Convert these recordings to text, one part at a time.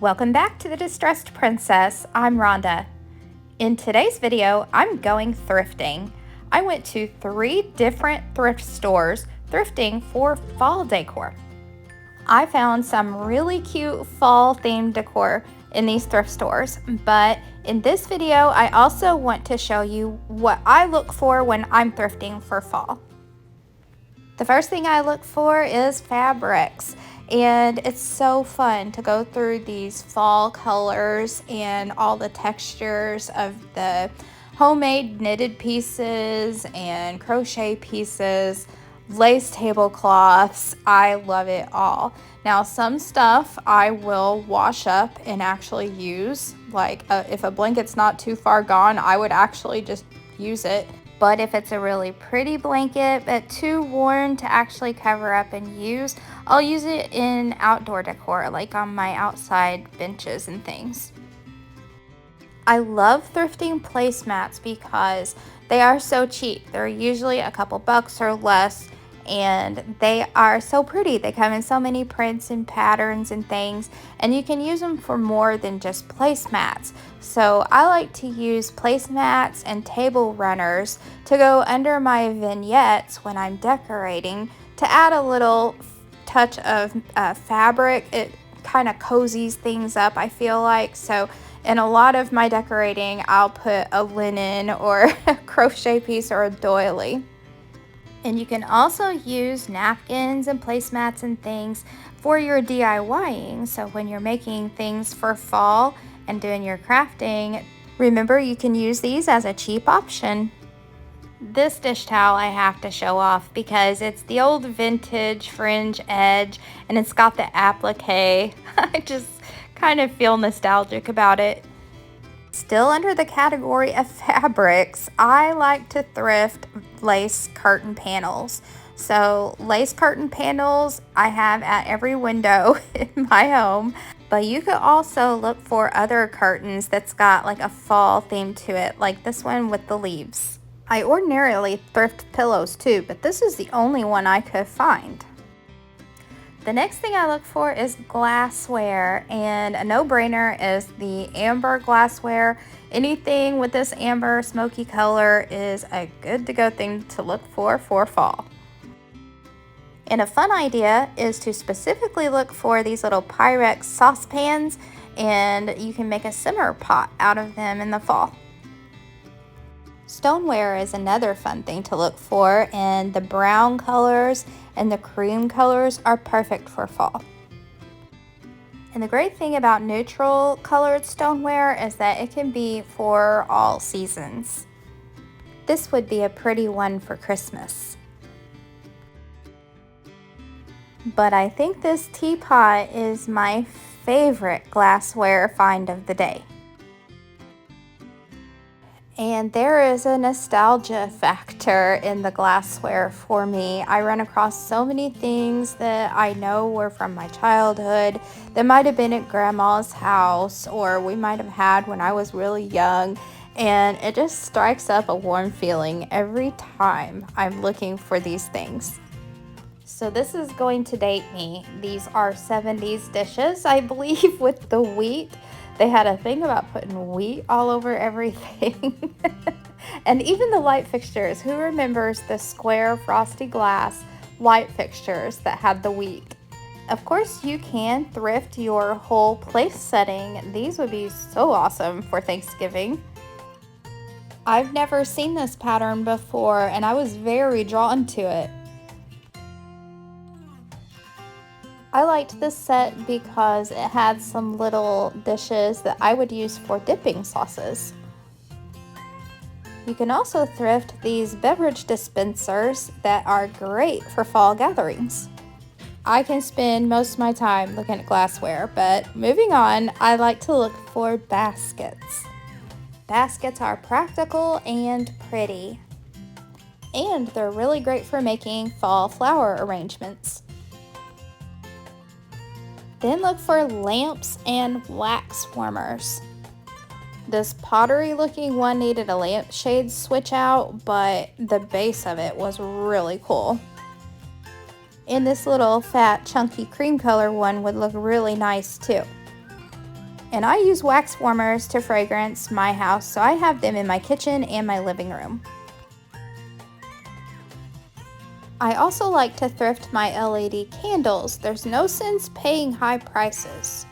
Welcome back to the Distressed Princess. I'm Rhonda. In today's video, I'm going thrifting. I went to 3 different thrift stores thrifting for fall decor. I found some really cute fall themed decor in these thrift stores, but in this video, I also want to show you what I look for when I'm thrifting for fall. The first thing I look for is fabrics, and it's so fun to go through these fall colors and all the textures of the homemade knitted pieces and crochet pieces, lace tablecloths. I love it all. Now, some stuff I will wash up and actually use, like if a blanket's not too far gone, I would actually just use it. But if it's a really pretty blanket but too worn to actually cover up and use, I'll use it in outdoor decor, like on my outside benches and things. I love thrifting placemats because they are so cheap. They're usually a couple bucks or less, and they are so pretty. They come in so many prints and patterns and things, and you can use them for more than just placemats. So I like to use placemats and table runners to go under my vignettes when I'm decorating to add a little touch of fabric. It kind of cozies things up, I feel like. So in a lot of my decorating, I'll put a linen or a crochet piece or a doily. And you can also use napkins and placemats and things for your DIYing. So when you're making things for fall and doing your crafting, remember you can use these as a cheap option. This dish towel I have to show off because it's the old vintage fringe edge and it's got the applique. I just kind of feel nostalgic about it. Still under the category of fabrics, I like to thrift lace curtain panels. So lace curtain panels I have at every window in my home, but you could also look for other curtains that's got like a fall theme to it, like this one with the leaves. I ordinarily thrift pillows too, but this is the only one I could find. The next thing I look for is glassware, and a no-brainer is the amber glassware. Anything with this amber smoky color is a good to go thing to look for fall. And a fun idea is to specifically look for these little Pyrex saucepans, and you can make a simmer pot out of them in the fall. Stoneware is another fun thing to look for, and the brown colors and the cream colors are perfect for fall. And the great thing about neutral colored stoneware is that it can be for all seasons. This would be a pretty one for Christmas. But I think this teapot is my favorite glassware find of the day. And there is a nostalgia factor in the glassware for me. I run across so many things that I know were from my childhood that might have been at grandma's house or we might have had when I was really young. And it just strikes up a warm feeling every time I'm looking for these things. So this is going to date me. These are 70s dishes, I believe, with the wheat. They had a thing about putting wheat all over everything. And even the light fixtures. Who remembers the square frosty glass light fixtures that had the wheat? Of course, you can thrift your whole place setting. These would be so awesome for Thanksgiving. I've never seen this pattern before, and I was very drawn to it. I liked this set because it had some little dishes that I would use for dipping sauces. You can also thrift these beverage dispensers that are great for fall gatherings. I can spend most of my time looking at glassware, but moving on, I like to look for baskets. Baskets are practical and pretty, and they're really great for making fall flower arrangements. Then look for lamps and wax warmers. This pottery looking one needed a lampshade switch out, but the base of it was really cool. And this little fat chunky cream color one would look really nice too. And I use wax warmers to fragrance my house, so I have them in my kitchen and my living room. I also like to thrift my LED candles. There's no sense paying high prices.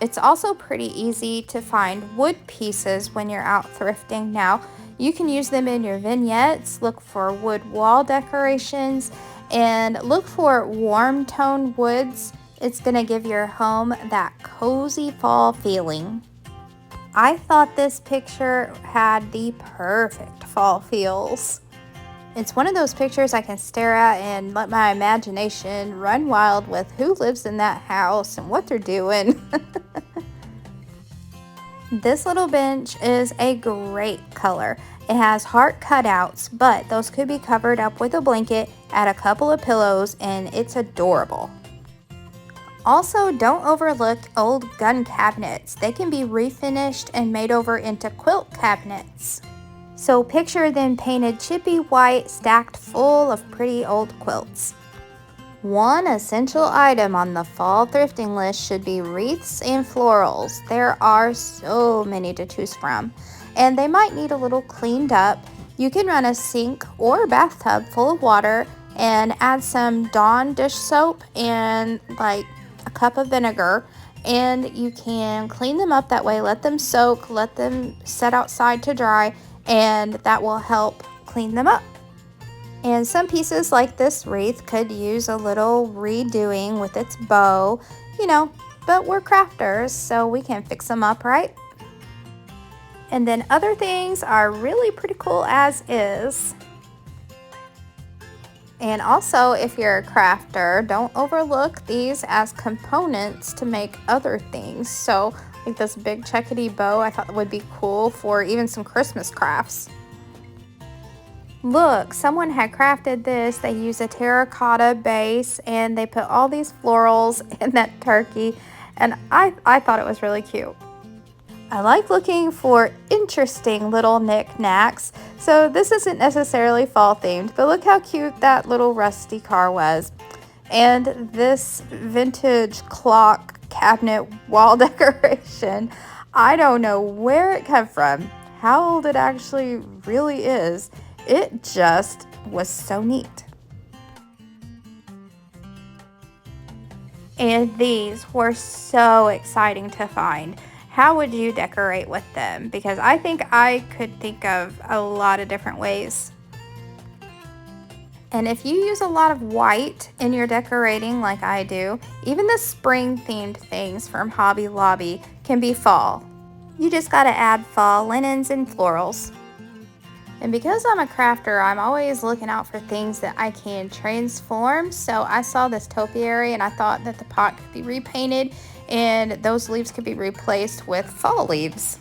It's also pretty easy to find wood pieces when you're out thrifting now. You can use them in your vignettes, look for wood wall decorations, and look for warm tone woods. It's going to give your home that cozy fall feeling. I thought this picture had the perfect fall feels. It's one of those pictures I can stare at and let my imagination run wild with who lives in that house and what they're doing. This little bench is a great color. It has heart cutouts, but those could be covered up with a blanket, add a couple of pillows, and it's adorable. Also, don't overlook old gun cabinets. They can be refinished and made over into quilt cabinets. So picture them painted chippy white, stacked full of pretty old quilts. One essential item on the fall thrifting list should be wreaths and florals. There are so many to choose from, and they might need a little cleaned up. You can run a sink or bathtub full of water and add some Dawn dish soap and like a cup of vinegar, and you can clean them up that way. Let them soak, let them set outside to dry, and that will help clean them up. And some pieces like this wreath could use a little redoing with its bow, but we're crafters, so we can fix them up, right? And then other things are really pretty cool as is. And also, if you're a crafter, don't overlook these as components to make other things. So like this big checkety bow, I thought would be cool for even some Christmas crafts. Look, someone had crafted this. They used a terracotta base and they put all these florals in that turkey, and I thought it was really cute. I like looking for interesting little knickknacks. So this isn't necessarily fall themed, but look how cute that little rusty car was. And this vintage clock cabinet wall decoration, I don't know where it came from, how old it actually really is. It just was so neat. And these were so exciting to find. How would you decorate with them? Because I think I could think of a lot of different ways. And if you use a lot of white in your decorating like I do, even the spring themed things from Hobby Lobby can be fall. You just gotta add fall linens and florals. And because I'm a crafter, I'm always looking out for things that I can transform. So I saw this topiary and I thought that the pot could be repainted and those leaves could be replaced with fall leaves.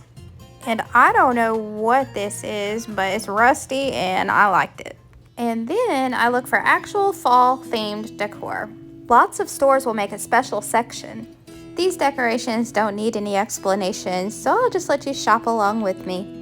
And I don't know what this is, but it's rusty and I liked it. And then I look for actual fall themed decor. Lots of stores will make a special section. These decorations don't need any explanation, so I'll just let you shop along with me.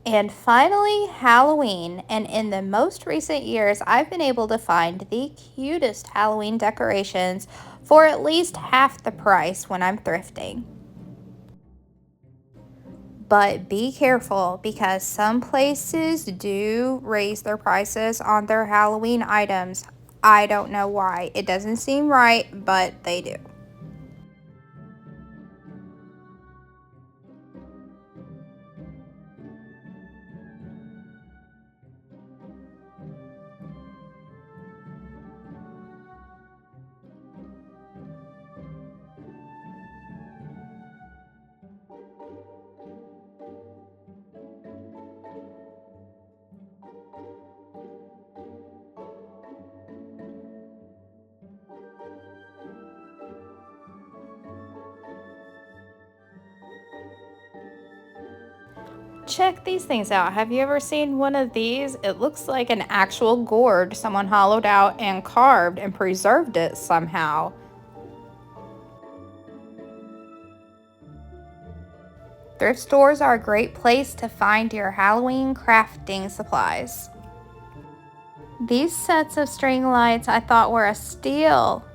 And finally, Halloween. And in the most recent years, I've been able to find the cutest Halloween decorations for at least half the price when I'm thrifting. But be careful because some places do raise their prices on their Halloween items. I don't know why. It doesn't seem right, but they do. Check these things out. Have you ever seen one of these? It looks like an actual gourd someone hollowed out and carved and preserved it somehow. Thrift stores are a great place to find your Halloween crafting supplies. These sets of string lights I thought were a steal.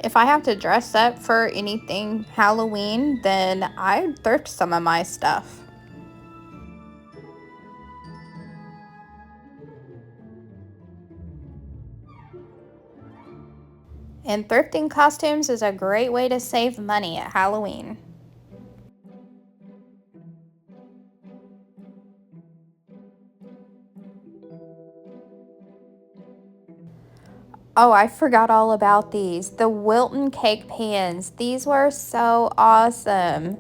If I have to dress up for anything Halloween, then I thrift some of my stuff. And thrifting costumes is a great way to save money at Halloween. Oh, I forgot all about these. The Wilton cake pans. These were so awesome.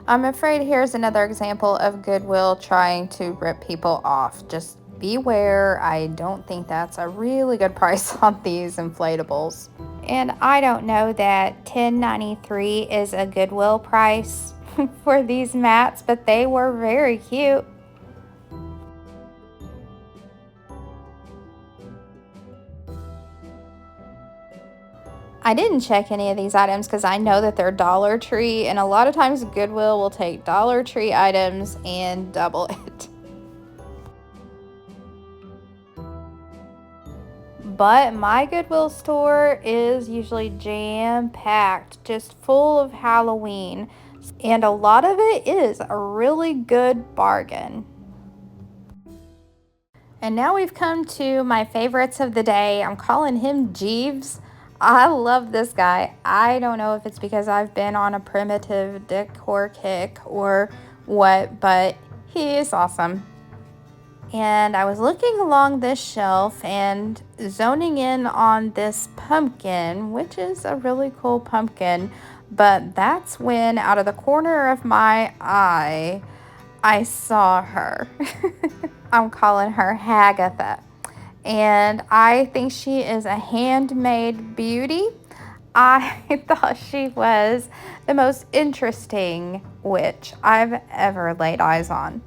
I'm afraid here's another example of Goodwill trying to rip people off. Just beware. I don't think that's a really good price on these inflatables. And I don't know that $10.93 is a Goodwill price for these mats, but they were very cute. I didn't check any of these items because I know that they're Dollar Tree, and a lot of times Goodwill will take Dollar Tree items and double it. But my Goodwill store is usually jam-packed, just full of Halloween, and a lot of it is a really good bargain. And now we've come to my favorites of the day. I'm calling him Jeeves. I love this guy. I don't know if it's because I've been on a primitive decor kick or what, but he is awesome. And I was looking along this shelf and zoning in on this pumpkin, which is a really cool pumpkin. But that's when, out of the corner of my eye, I saw her. I'm calling her Hagatha. And I think she is a handmade beauty. I thought she was the most interesting witch I've ever laid eyes on.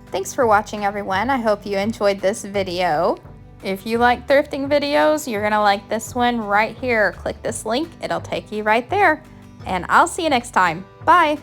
Thanks for watching, everyone. I hope you enjoyed this video. If you like thrifting videos, you're gonna like this one right here. Click this link, it'll take you right there. And I'll see you next time. Bye.